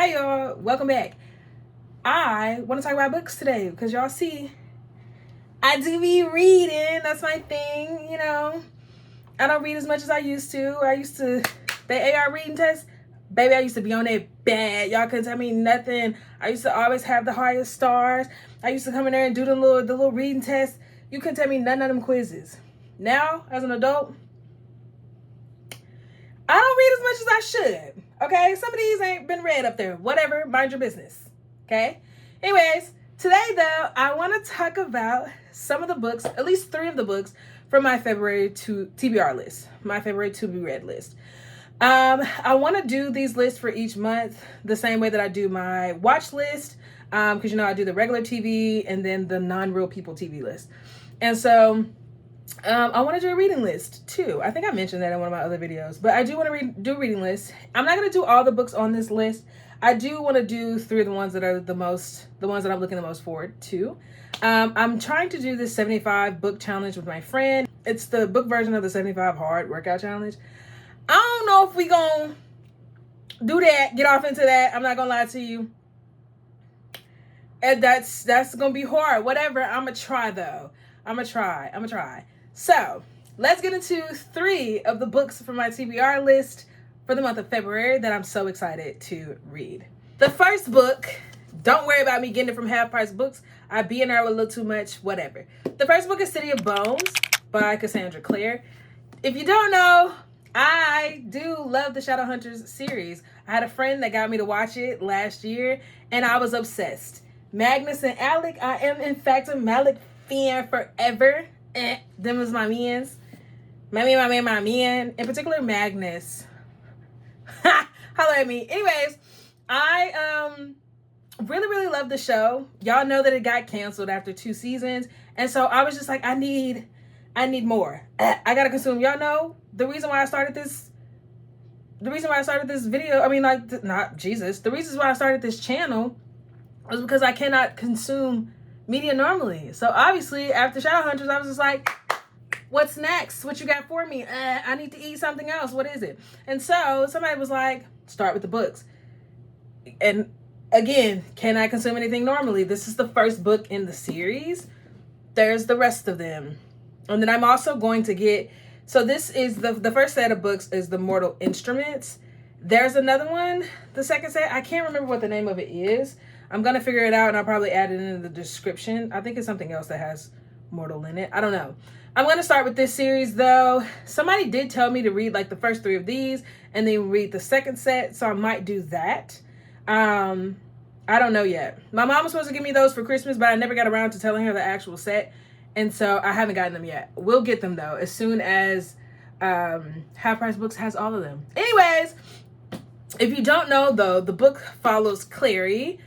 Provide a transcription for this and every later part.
Hi y'all, welcome back. I want to talk about books today because y'all see I do be reading. That's my thing, you know. I don't read as much as I used to. The AR reading test, baby, I used to be on that bad. Y'all couldn't tell me nothing. I used to always have the highest stars. I used to come in there and do the little reading test. You couldn't tell me none of them quizzes. Now, as an adult, I don't read as much as I should. Okay, some of these ain't been read up there. Whatever, mind your business. Okay. Anyways, today though, I want to talk about some of the books, at least 3 of the books from my February to TBR list, my February to be read list. I want to do these lists for each month the same way that I do my watch list, because you know I do the regular TV and then the non-real people TV list, and so. I want to do a reading list too. I think I mentioned that in one of my other videos, but I do want to do a reading list. I'm not going to do all the books on this list. I do want to do 3 of the ones that are the ones that I'm looking the most forward to. I'm trying to do this 75 book challenge with my friend. It's the book version of the 75 hard workout challenge. I don't know if we gonna do that, get off into that. I'm not gonna lie to you. And that's gonna be hard. Whatever, I'm gonna try though. I'm gonna try. So let's get into 3 of the books from my TBR list for the month of February that I'm so excited to read. The first book, don't worry about me getting it from Half Price Books. I be in there a little too much, whatever. The first book is City of Bones by Cassandra Clare. If you don't know, I do love the Shadowhunters series. I had a friend that got me to watch it last year, and I was obsessed. Magnus and Alec, I am in fact a Malik fan forever. Them was my mans. My man. In particular, Magnus. Holler at me. Anyways, I really love the show. Y'all know that it got canceled after 2 seasons. And so I was just like, I need more. I gotta consume. Y'all know the reason why I started this video, the reason why I started this channel was because I cannot consume media normally. So obviously after Shadowhunters, I was just like, what's next? What you got for me? I need to eat something else. What is it? And so somebody was like, start with the books. And again, can I consume anything normally? This is the first book in the series. There's the rest of them. And then I'm also going to get, so this is the first set of books is the Mortal Instruments. There's another one, the second set. I can't remember what the name of it is. I'm going to figure it out and I'll probably add it in the description. I think it's something else that has Mortal in it. I don't know. I'm going to start with this series though. Somebody did tell me to read like the first 3 of these and then read the second set. So I might do that. I don't know yet. My mom was supposed to give me those for Christmas, but I never got around to telling her the actual set. And so I haven't gotten them yet. We'll get them though, as soon as Half Price Books has all of them. Anyways, if you don't know though, the book follows Clary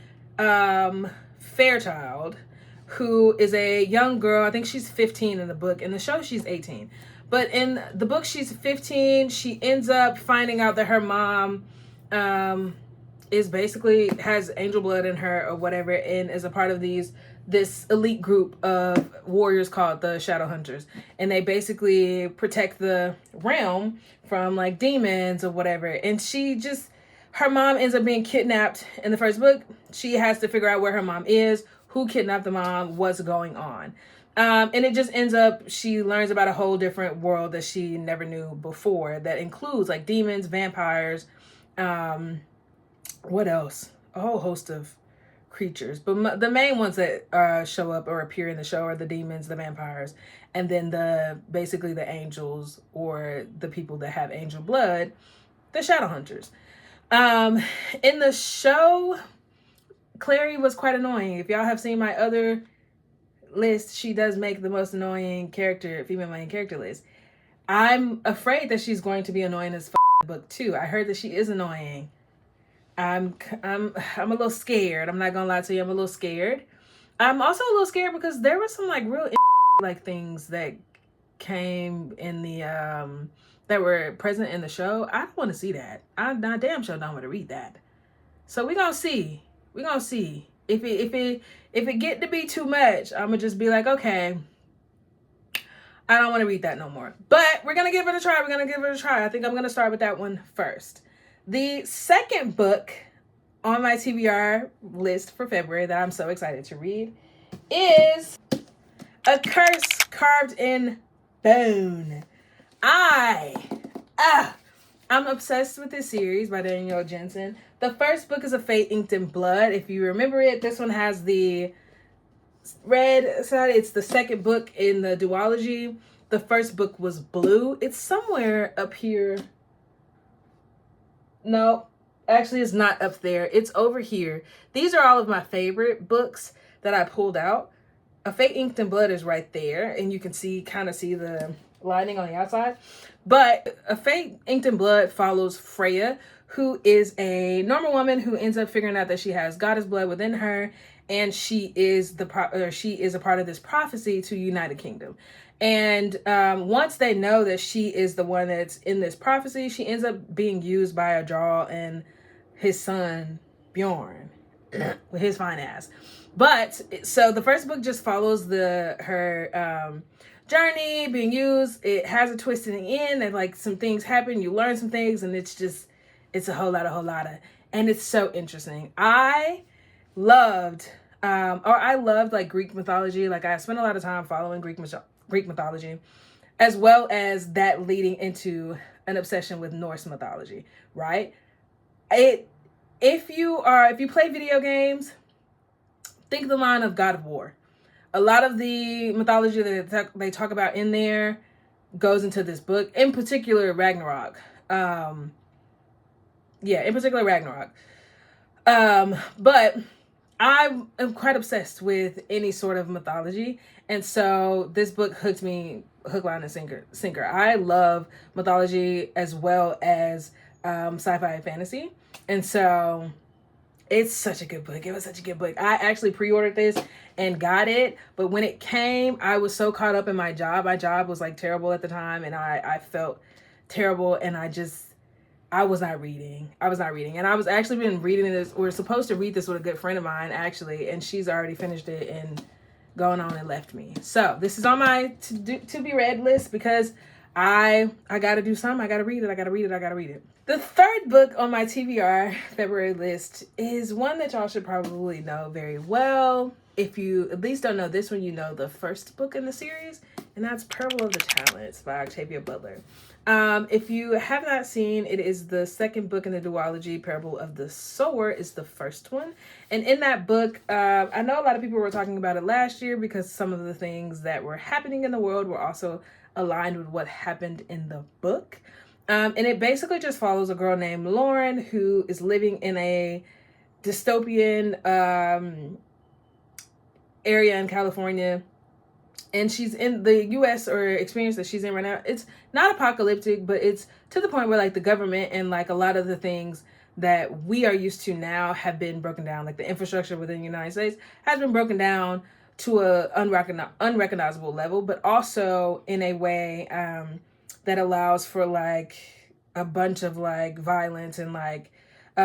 Fairchild, who is a young girl. I think she's 15 in the book. In the show, she's 18. But in the book, she's 15. She ends up finding out that her mom is basically has angel blood in her or whatever, and is a part of this elite group of warriors called the Shadowhunters. And they basically protect the realm from like demons or whatever. And her mom ends up being kidnapped in the first book. She has to figure out where her mom is, who kidnapped the mom, what's going on. And it just ends up, she learns about a whole different world that she never knew before that includes like demons, vampires, what else? A whole host of creatures. But the main ones that show up or appear in the show are the demons, the vampires, and then basically the angels or the people that have angel blood, the Shadowhunters. In the show, Clary was quite annoying. If y'all have seen my other list, she does make the most annoying female main character list. I'm afraid that she's going to be annoying as book 2. I heard that she is annoying. I'm a little scared. I'm not gonna lie to you. I'm a little scared. I'm also a little scared because there was some like real like things that came in the that were present in the show. I don't want to see that. I damn sure don't want to read that. So we're gonna see. If it get to be too much, I'm gonna just be like, okay, I don't want to read that no more. But we're gonna give it a try. I think I'm gonna start with that one first. The second book on my TBR list for February that I'm so excited to read is A Curse Carved in Bone. I'm obsessed with this series by Daniel Jensen. The first book is A Fate Inked in Blood. If you remember it, this one has the red side. It's the second book in the duology. The first book was blue. It's somewhere up here. No, actually it's not up there. It's over here. These are all of my favorite books that I pulled out. A Fate Inked in Blood is right there, and you can kind of see the lining on the outside. But A Fate Inked in Blood follows Freya, who is a normal woman who ends up figuring out that she has goddess blood within her, and she is a part of this prophecy to unite a kingdom. And once they know that she is the one that's in this prophecy, she ends up being used by a Jarl and his son Bjorn with his fine ass. But so the first book just follows her journey being used. It has a twist in the end, and like some things happen, you learn some things, and it's a whole lot of, and it's so interesting. I loved like Greek mythology. Like I spent a lot of time following Greek mythology, as well as that leading into an obsession with Norse mythology, right? If you play video games, think of the line of God of War. A lot of the mythology that they talk about in there goes into this book, in particular Ragnarok. In particular Ragnarok. But I am quite obsessed with any sort of mythology, and so this book hooked me, hook, line, and sinker. I love mythology as well as sci-fi and fantasy, and so it's such a good book. It was such a good book. I actually pre-ordered this and got it, but when it came, I was so caught up in my job. My job was like terrible at the time, and I felt terrible, and I was not reading. And I was actually been reading this. We're supposed to read this with a good friend of mine, actually, and she's already finished it and gone on and left me. So this is on my to be read list because I got to do something. I got to read it. The third book on my TBR February list is one that y'all should probably know very well. If you at least don't know this one, you know the first book in the series, and that's Parable of the Talents by Octavia Butler. If you have not seen, it is the second book in the duology. Parable of the Sower is the first one. And in that book, I know a lot of people were talking about it last year because some of the things that were happening in the world were also aligned with what happened in the book. And it basically just follows a girl named Lauren who is living in a dystopian area in California. And she's in the U.S. or experience that she's in right now. It's not apocalyptic, but it's to the point where like the government and like a lot of the things that we are used to now have been broken down. Like the infrastructure within the United States has been broken down to a unrecognizable level, but also in a way that allows for like a bunch of like violence and like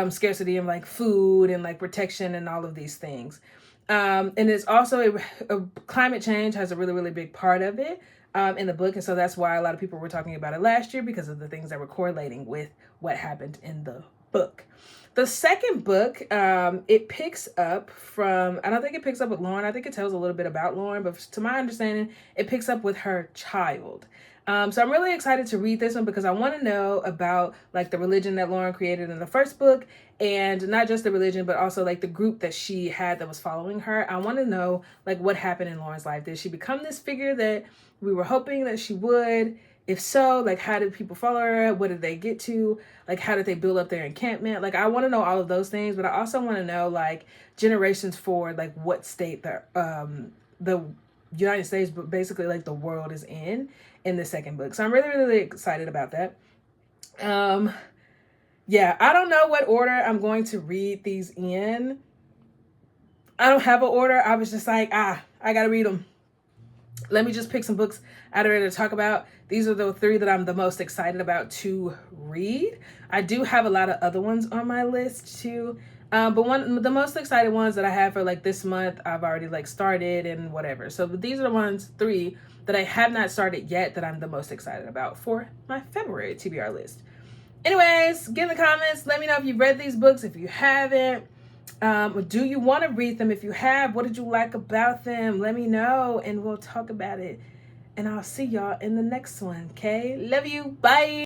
scarcity of like food and like protection and all of these things. And it's also a climate change has a really, really big part of it in the book. And so that's why a lot of people were talking about it last year because of the things that were correlating with what happened in the book. The second book, it picks up from, I don't think it picks up with Lauren. I think it tells a little bit about Lauren, but to my understanding, it picks up with her child. So I'm really excited to read this one because I want to know about like the religion that Lauren created in the first book, and not just the religion, but also like the group that she had that was following her. I want to know like what happened in Lauren's life. Did she become this figure that we were hoping that she would? If so, like how did people follow her? What did they get to? Like how did they build up their encampment? Like I want to know all of those things, but I also want to know like generations forward, like what state the United States, but basically like the world is in the second book. So I'm really, really excited about that. Yeah, I don't know what order I'm going to read these in. I don't have an order. I was just like, I gotta read them. Let me just pick some books out of there to talk about. These are the three that I'm the most excited about to read. I do have a lot of other ones on my list too. But the most excited ones that I have for like this month, I've already like started and whatever. So these are the three that I have not started yet that I'm the most excited about for my February TBR list. Anyways, get in the comments. Let me know if you've read these books. If you haven't, do you want to read them? If you have, what did you like about them? Let me know and we'll talk about it. And I'll see y'all in the next one. Okay? Love you. Bye.